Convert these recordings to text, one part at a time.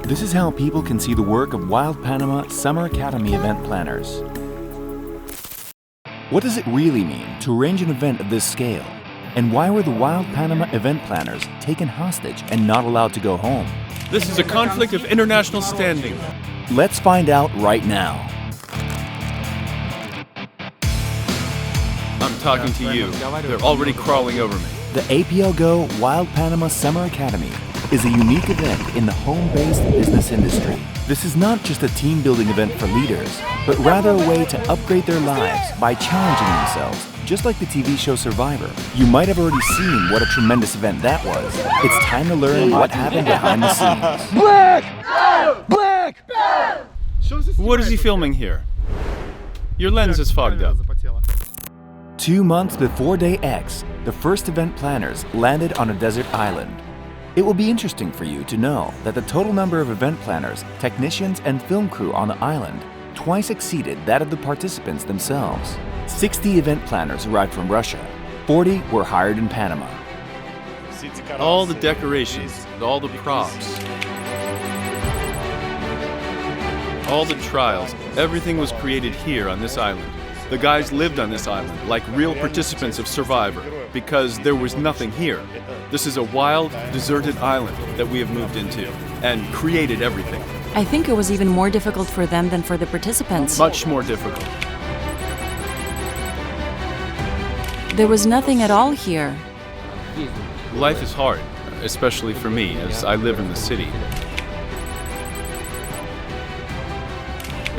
This is how people can see the work of Wild Panama Summer Academy event planners. What does it really mean to arrange an event of this scale? And why were the Wild Panama event planners taken hostage and not allowed to go home? This is a conflict of international standing. Let's find out right now. I'm talking to you. They're already crawling over me. The APLGO Wild Panama Summer Academy is a unique event in the home-based business industry. This is not just a team-building event for leaders, but rather a way to upgrade their lives by challenging themselves, just like the TV show Survivor. You might have already seen what a tremendous event that was. It's time to learn what happened behind the scenes. Black! Black! What is he filming here? Your lens is fogged up. 2 months before Day X, the first event planners landed on a desert island. It will be interesting for you to know that the total number of event planners, technicians, and film crew on the island twice exceeded that of the participants themselves. 60 event planners arrived from Russia. 40 were hired in Panama. All the decorations, all the props, all the trials, everything was created here on this island. The guys lived on this island like real participants of Survivor because there was nothing here. This is a wild, deserted island that we have moved into and created everything. I think it was even more difficult for them than for the participants. Much more difficult. There was nothing at all here. Life is hard, especially for me as I live in the city.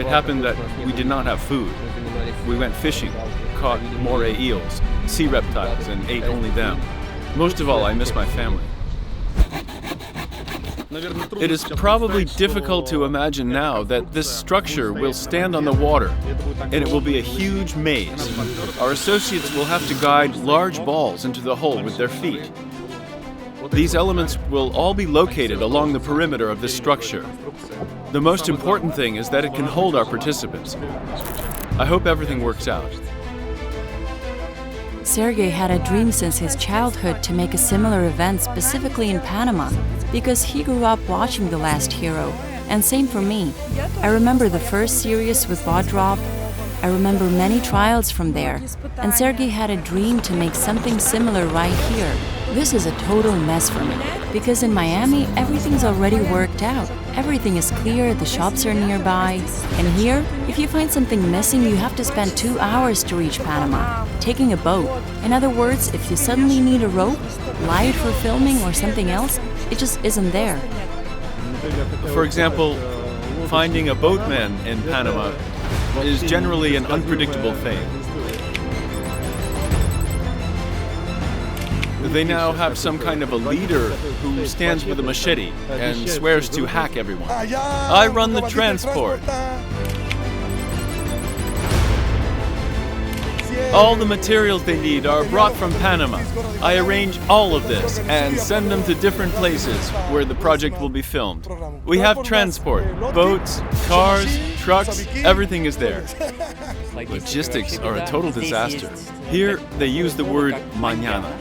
It happened that we did not have food. We went fishing, caught moray eels, sea reptiles, and ate only them. Most of all, I miss my family. It is probably difficult to imagine now that this structure will stand on the water, and it will be a huge maze. Our associates will have to guide large balls into the hole with their feet. These elements will all be located along the perimeter of this structure. The most important thing is that it can hold our participants. I hope everything works out. Sergey had a dream since his childhood to make a similar event specifically in Panama because he grew up watching The Last Hero. And same for me. I remember the first series with Bodrov. I remember many trials from there. And Sergey had a dream to make something similar right here. This is a total mess for me because in Miami everything's already worked out. Everything is clear, the shops are nearby. And here, if you find something missing, you have to spend 2 hours to reach Panama, taking a boat. In other words, if you suddenly need a rope, light for filming or something else, it just isn't there. For example, finding a boatman in Panama is generally an unpredictable thing. They now have some kind of a leader who stands with a machete and swears to hack everyone. I run the transport. All the materials they need are brought from Panama. I arrange all of this and send them to different places where the project will be filmed. We have transport, boats, cars, trucks, everything is there. Logistics are a total disaster. Here, they use the word mañana.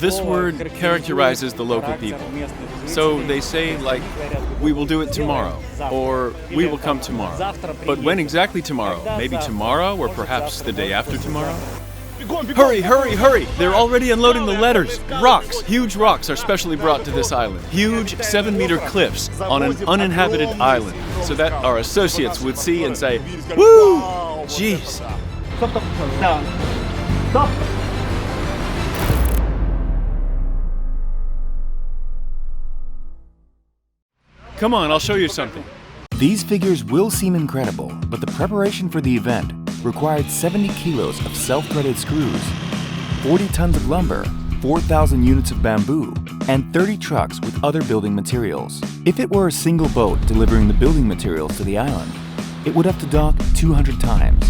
This word characterizes the local people. So they say, like, we will do it tomorrow, or we will come tomorrow. But when exactly tomorrow? Maybe tomorrow, or perhaps the day after tomorrow? Hurry, hurry, hurry! They're already unloading the letters. Rocks, huge rocks are specially brought to this island. Huge 7-meter cliffs on an uninhabited island, so that our associates would see and say, woo! Jeez. Stop. Come on, I'll show you something. These figures will seem incredible, but the preparation for the event required 70 kilos of self-threaded screws, 40 tons of lumber, 4,000 units of bamboo, and 30 trucks with other building materials. If it were a single boat delivering the building materials to the island, it would have to dock 200 times.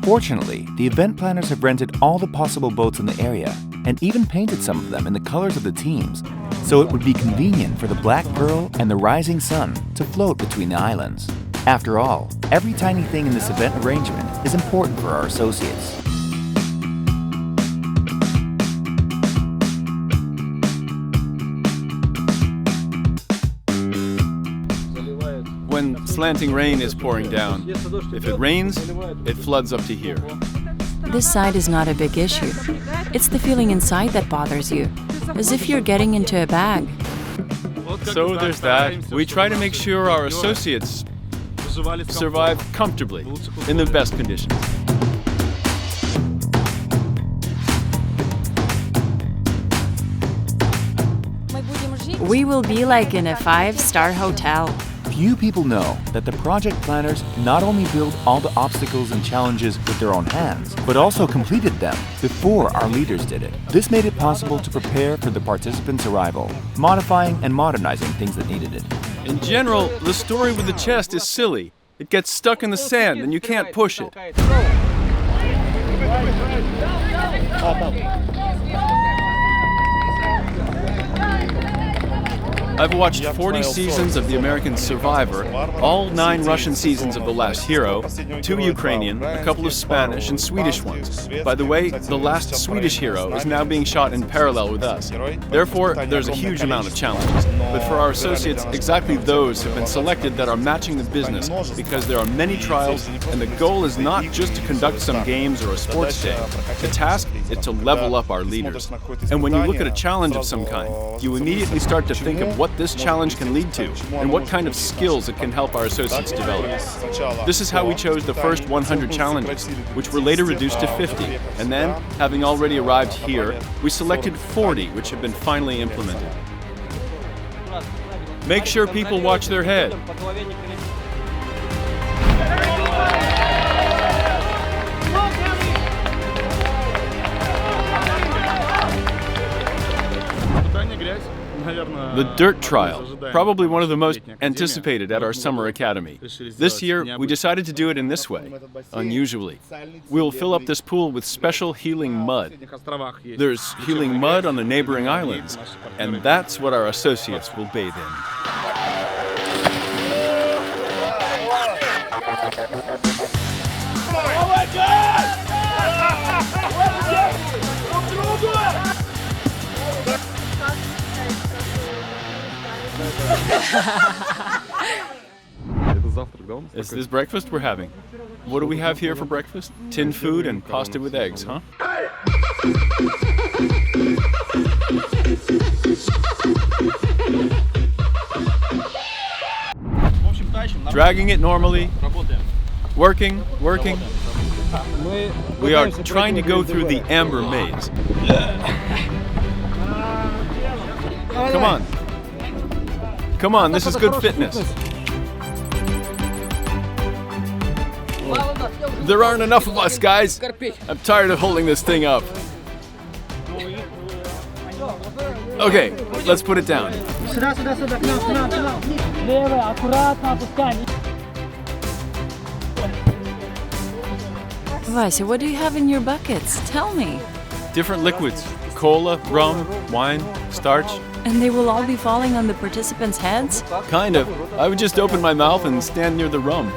Fortunately, the event planners have rented all the possible boats in the area and even painted some of them in the colors of the teams, so it would be convenient for the Black Pearl and the Rising Sun to float between the islands. After all, every tiny thing in this event arrangement is important for our associates. When slanting rain is pouring down, if it rains, it floods up to here. This side is not a big issue. It's the feeling inside that bothers you, as if you're getting into a bag. So there's that. We try to make sure our associates survive comfortably in the best conditions. We will be like in a 5-star hotel. Few people know that the project planners not only built all the obstacles and challenges with their own hands, but also completed them before our leaders did it. This made it possible to prepare for the participants' arrival, modifying and modernizing things that needed it. In general, the story with the chest is silly. It gets stuck in the sand and you can't push it. I've watched 40 seasons of The American Survivor, all 9 Russian seasons of The Last Hero, 2 Ukrainian, a couple of Spanish and Swedish ones. By the way, the last Swedish hero is now being shot in parallel with us. Therefore, there's a huge amount of challenges. But for our associates, exactly those have been selected that are matching the business, because there are many trials, and the goal is not just to conduct some games or a sports day. The task is to level up our leaders. And when you look at a challenge of some kind, you immediately start to think of what this challenge can lead to, and what kind of skills it can help our associates develop. This is how we chose the first 100 challenges, which were later reduced to 50, and then, having already arrived here, we selected 40 which have been finally implemented. Make sure people watch their head. The dirt trial, probably one of the most anticipated at our summer academy. This year, we decided to do it in this way, unusually. We'll fill up this pool with special healing mud. There's healing mud on the neighboring islands, and that's what our associates will bathe in. Oh my God! Is this breakfast we're having? What do we have here for breakfast? Tin food and pasta with eggs, huh? Dragging it normally. Working. We are trying to go through the amber maze. Come on, this is good fitness. There aren't enough of us, guys. I'm tired of holding this thing up. Okay, let's put it down. Vasya, what do you have in your buckets? Tell me. Different liquids. Cola, rum, wine, starch. And they will all be falling on the participants' heads? Kind of. I would just open my mouth and stand near the rum.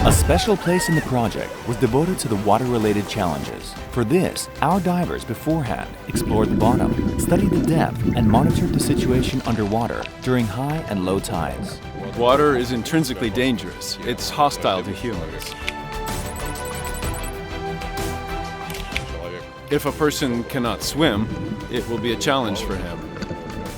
A special place in the project was devoted to the water-related challenges. For this, our divers beforehand explored the bottom, studied the depth, and monitored the situation underwater during high and low tides. Water is intrinsically dangerous. It's hostile to humans. If a person cannot swim, it will be a challenge for him.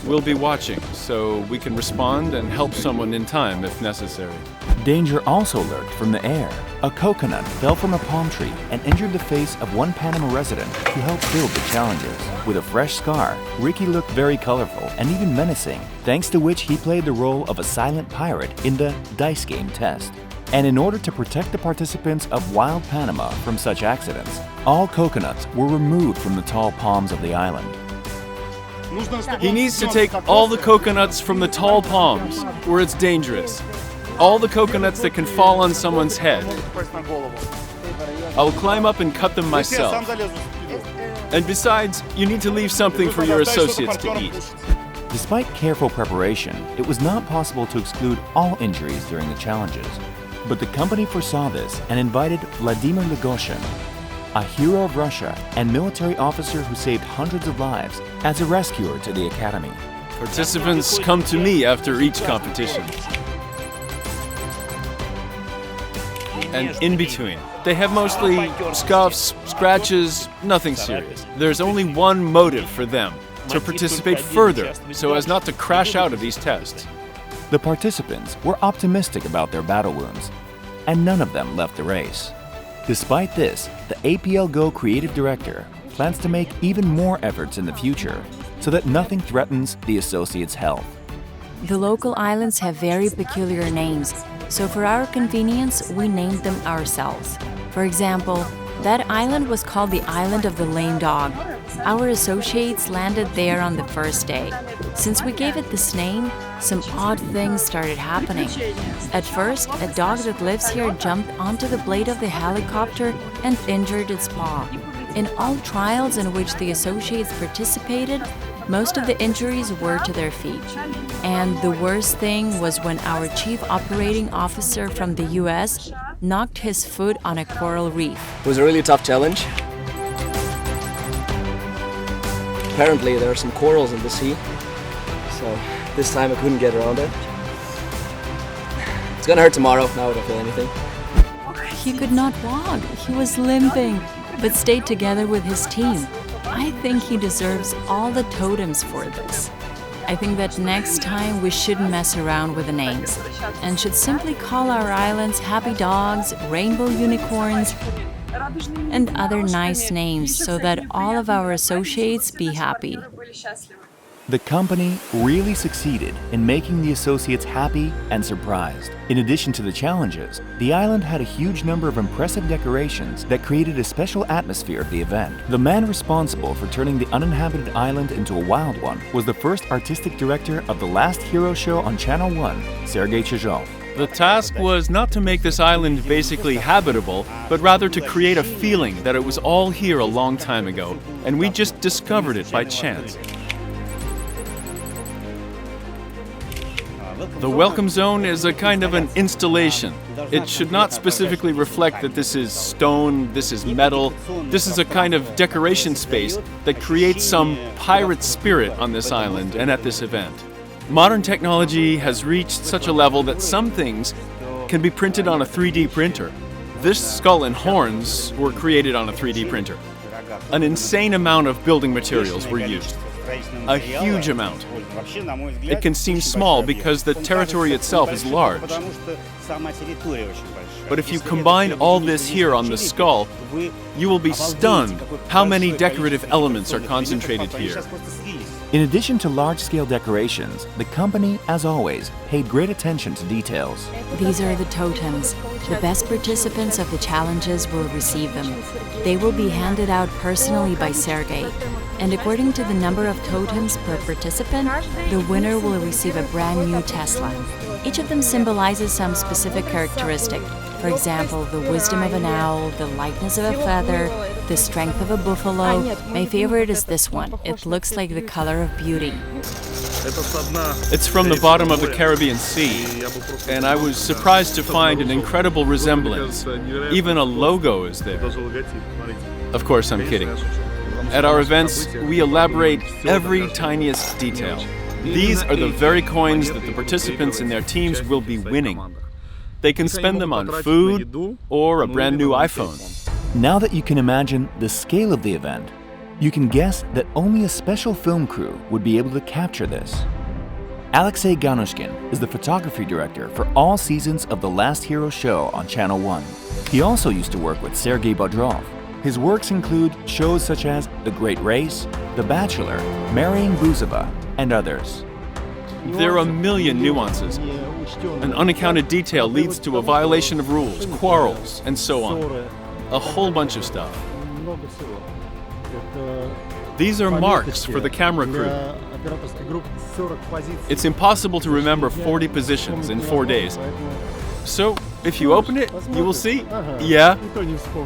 We'll be watching, so we can respond and help someone in time if necessary. Danger also lurked from the air. A coconut fell from a palm tree and injured the face of one Panama resident who helped build the challenges. With a fresh scar, Ricky looked very colorful and even menacing, thanks to which he played the role of a silent pirate in the dice game test. And in order to protect the participants of Wild Panama from such accidents, all coconuts were removed from the tall palms of the island. He needs to take all the coconuts from the tall palms, where it's dangerous. All the coconuts that can fall on someone's head. I'll climb up and cut them myself. And besides, you need to leave something for your associates to eat. Despite careful preparation, it was not possible to exclude all injuries during the challenges. But the company foresaw this and invited Vladimir Legoshin, a hero of Russia and military officer who saved hundreds of lives, as a rescuer to the academy. Participants come to me after each competition. And in between, they have mostly scuffs, scratches, nothing serious. There's only one motive for them: to participate further so as not to crash out of these tests. The participants were optimistic about their battle wounds, and none of them left the race. Despite this, the APLGO creative director plans to make even more efforts in the future so that nothing threatens the associates' health. The local islands have very peculiar names, so for our convenience, we named them ourselves. For example, that island was called the Island of the Lame Dog. Our associates landed there on the first day. Since we gave it this name, some odd things started happening. At first, a dog that lives here jumped onto the blade of the helicopter and injured its paw. In all trials in which the associates participated, most of the injuries were to their feet. And the worst thing was when our chief operating officer from the US knocked his foot on a coral reef. It was a really tough challenge. Apparently there are some corals in the sea, so this time I couldn't get around it. It's gonna hurt tomorrow, now I don't feel anything. He could not walk, he was limping, but stayed together with his team. I think he deserves all the totems for this. I think that next time we shouldn't mess around with the names and should simply call our islands Happy Dogs, Rainbow Unicorns, and other nice names so that all of our associates be happy. The company really succeeded in making the associates happy and surprised. In addition to the challenges, the island had a huge number of impressive decorations that created a special atmosphere of the event. The man responsible for turning the uninhabited island into a wild one was the first artistic director of the last Hero show on Channel 1, Sergei Chezhov. The task was not to make this island basically habitable, but rather to create a feeling that it was all here a long time ago, and we just discovered it by chance. The welcome zone is a kind of an installation. It should not specifically reflect that this is stone, this is metal. This is a kind of decoration space that creates some pirate spirit on this island and at this event. Modern technology has reached such a level that some things can be printed on a 3D printer. This skull and horns were created on a 3D printer. An insane amount of building materials were used. A huge amount. It can seem small because the territory itself is large. But if you combine all this here on the skull, you will be stunned how many decorative elements are concentrated here. In addition to large-scale decorations, the company, as always, paid great attention to details. These are the totems. The best participants of the challenges will receive them. They will be handed out personally by Sergei. And according to the number of totems per participant, the winner will receive a brand new Tesla. Each of them symbolizes some specific characteristic. For example, the wisdom of an owl, the lightness of a feather, the strength of a buffalo. My favorite is this one. It looks like the color of beauty. It's from the bottom of the Caribbean Sea, and I was surprised to find an incredible resemblance. Even a logo is there. Of course, I'm kidding. At our events, we elaborate every tiniest detail. These are the very coins that the participants and their teams will be winning. They can spend them on food or a brand new iPhone. Now that you can imagine the scale of the event, you can guess that only a special film crew would be able to capture this. Alexei Ganushkin is the photography director for all seasons of The Last Hero show on Channel 1. He also used to work with Sergei Bodrov. His works include shows such as The Great Race, The Bachelor, Marrying Buzova, and others. There are a million nuances. An unaccounted detail leads to a violation of rules, quarrels, and so on. A whole bunch of stuff. These are marks for the camera crew. It's impossible to remember 40 positions in 4 days. So If you open it, you will see. Yeah.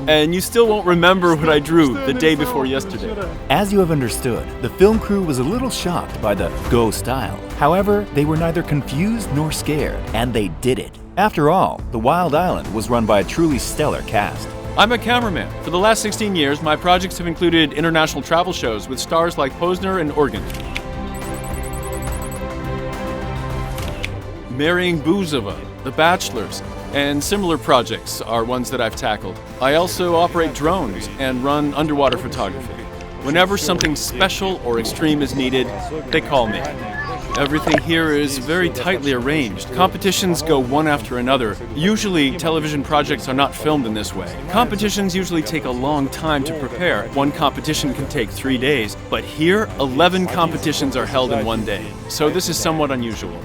And you still won't remember what I drew the day before yesterday. As you have understood, the film crew was a little shocked by the Go style. However, they were neither confused nor scared, and they did it. After all, The Wild Island was run by a truly stellar cast. I'm a cameraman. For the last 16 years, my projects have included international travel shows with stars like Posner and Organ. Marrying Buzova, The Bachelors, and similar projects are ones that I've tackled. I also operate drones and run underwater photography. Whenever something special or extreme is needed, they call me. Everything here is very tightly arranged. Competitions go one after another. Usually, television projects are not filmed in this way. Competitions usually take a long time to prepare. One competition can take 3 days, but here, 11 competitions are held in one day. So this is somewhat unusual.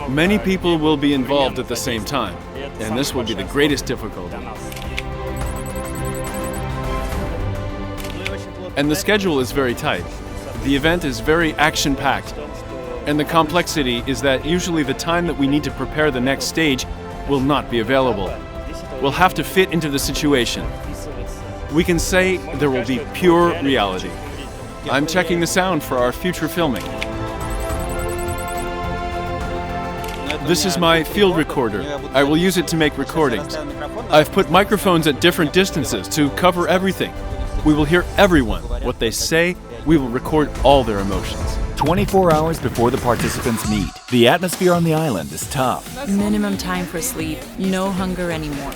Many people will be involved at the same time, and this will be the greatest difficulty. And the schedule is very tight. The event is very action-packed, and the complexity is that usually the time that we need to prepare the next stage will not be available. We'll have to fit into the situation. We can say there will be pure reality. I'm checking the sound for our future filming. This is my field recorder. I will use it to make recordings. I've put microphones at different distances to cover everything. We will hear everyone, what they say. We will record all their emotions. 24 hours before the participants meet, the atmosphere on the island is tough. Minimum time for sleep, no hunger anymore.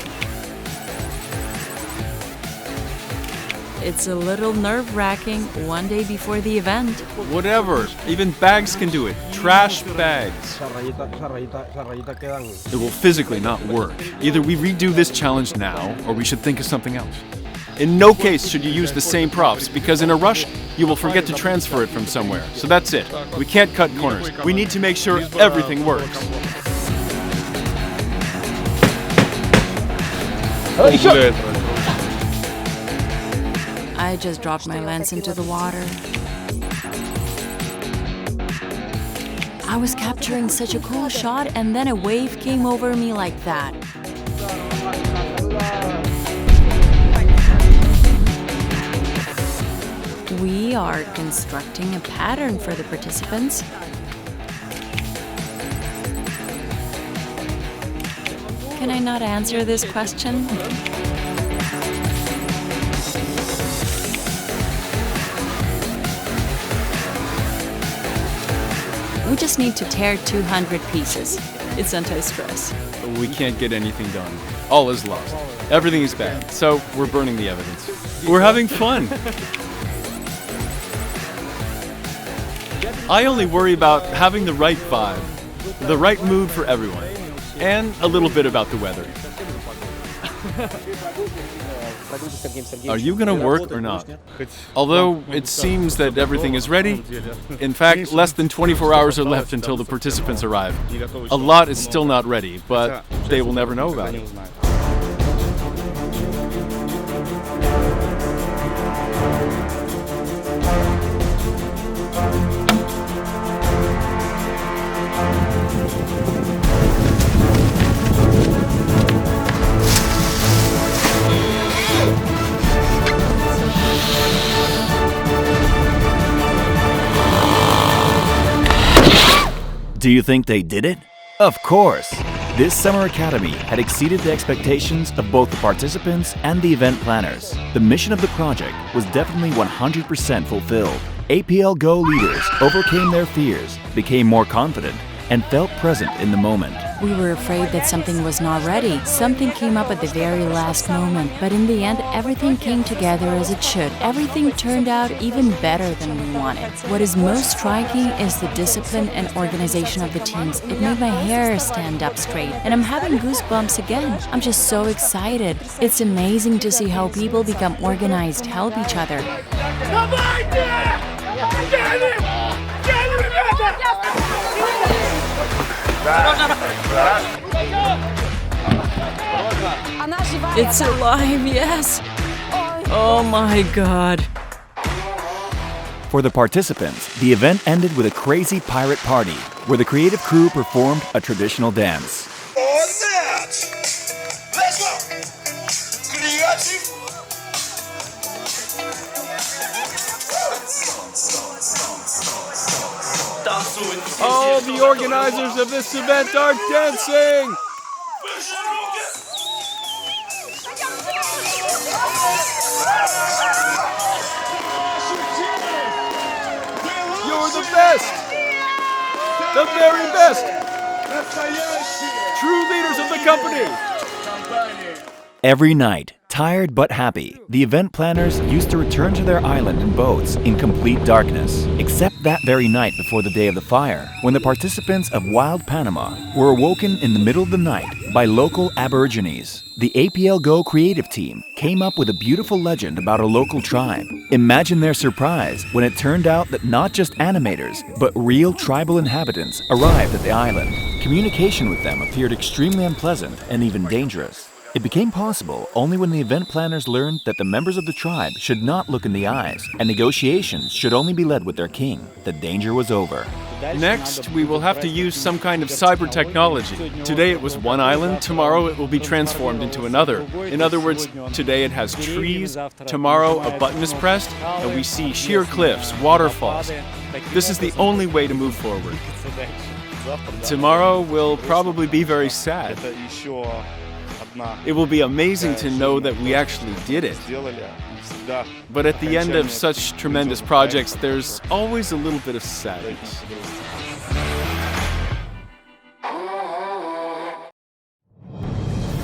It's a little nerve-wracking one day before the event. Whatever, even bags can do it. Trash bags. It will physically not work. Either we redo this challenge now, or we should think of something else. In no case should you use the same props, because in a rush, you will forget to transfer it from somewhere. So that's it. We can't cut corners. We need to make sure everything works. I just dropped my lens into the water. I was capturing such a cool shot, and then a wave came over me like that. We are constructing a pattern for the participants. Can I not answer this question? We just need to tear 200 pieces. It's anti-stress. We can't get anything done. All is lost. Everything is bad. So we're burning the evidence. We're having fun. I only worry about having the right vibe, the right mood for everyone, and a little bit about the weather. Are you gonna work or not? Although it seems that everything is ready, in fact, less than 24 hours are left until the participants arrive. A lot is still not ready, but they will never know about it. Do you think they did it? Of course! This summer academy had exceeded the expectations of both the participants and the event planners. The mission of the project was definitely 100% fulfilled. APLGO leaders overcame their fears, became more confident, and felt present in the moment. We were afraid that something was not ready. Something came up at the very last moment, but in the end, everything came together as it should. Everything turned out even better than we wanted. What is most striking is the discipline and organization of the teams. It made my hair stand up straight, and I'm having goosebumps again. I'm just so excited. It's amazing to see how people become organized, help each other. It's alive, yes! Oh my god. For the participants, the event ended with a crazy pirate party, where the creative crew performed a traditional dance. Oh, that! All the organizers of this event are dancing! You're the best! The very best! True leaders of the company! Every night, tired but happy, the event planners used to return to their island in boats in complete darkness, except that very night before the day of the fire, when the participants of Wild Panama were awoken in the middle of the night by local Aborigines. The APLGO creative team came up with a beautiful legend about a local tribe. Imagine their surprise when it turned out that not just animators, but real tribal inhabitants arrived at the island. Communication with them appeared extremely unpleasant and even dangerous. It became possible only when the event planners learned that the members of the tribe should not look in the eyes and negotiations should only be led with their king. The danger was over. Next, we will have to use some kind of cyber technology. Today it was one island, tomorrow it will be transformed into another. In other words, today it has trees, tomorrow a button is pressed, and we see sheer cliffs, waterfalls. This is the only way to move forward. Tomorrow will probably be very sad. It will be amazing to know that we actually did it. But at the end of such tremendous projects, there's always a little bit of sadness.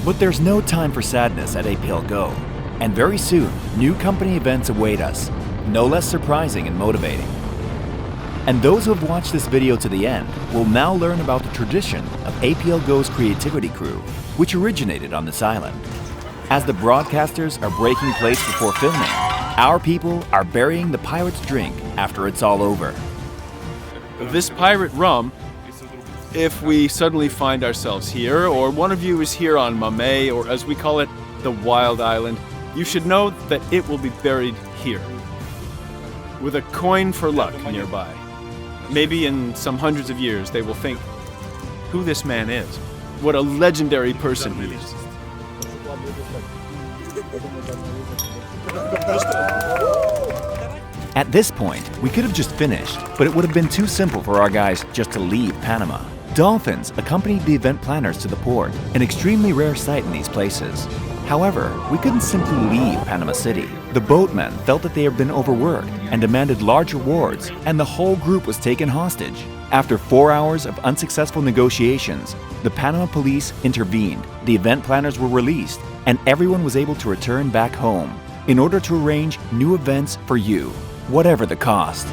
But there's no time for sadness at APLGO. And very soon, new company events await us, no less surprising and motivating. And those who have watched this video to the end will now learn about the tradition of APLGO's creativity crew, which originated on this island. As the broadcasters are breaking place before filming, our people are burying the pirate's drink after it's all over. This pirate rum, if we suddenly find ourselves here, or one of you is here on Mame, or as we call it, the Wild Island, you should know that it will be buried here, with a coin for luck nearby. Maybe in some hundreds of years they will think who this man is, what a legendary person he is. At this point, we could have just finished, but it would have been too simple for our guys just to leave Panama. Dolphins accompanied the event planners to the port, an extremely rare sight in these places. However, we couldn't simply leave Panama City. The boatmen felt that they had been overworked and demanded large rewards, and the whole group was taken hostage. After 4 hours of unsuccessful negotiations, the Panama police intervened, the event planners were released, and everyone was able to return back home in order to arrange new events for you, whatever the cost.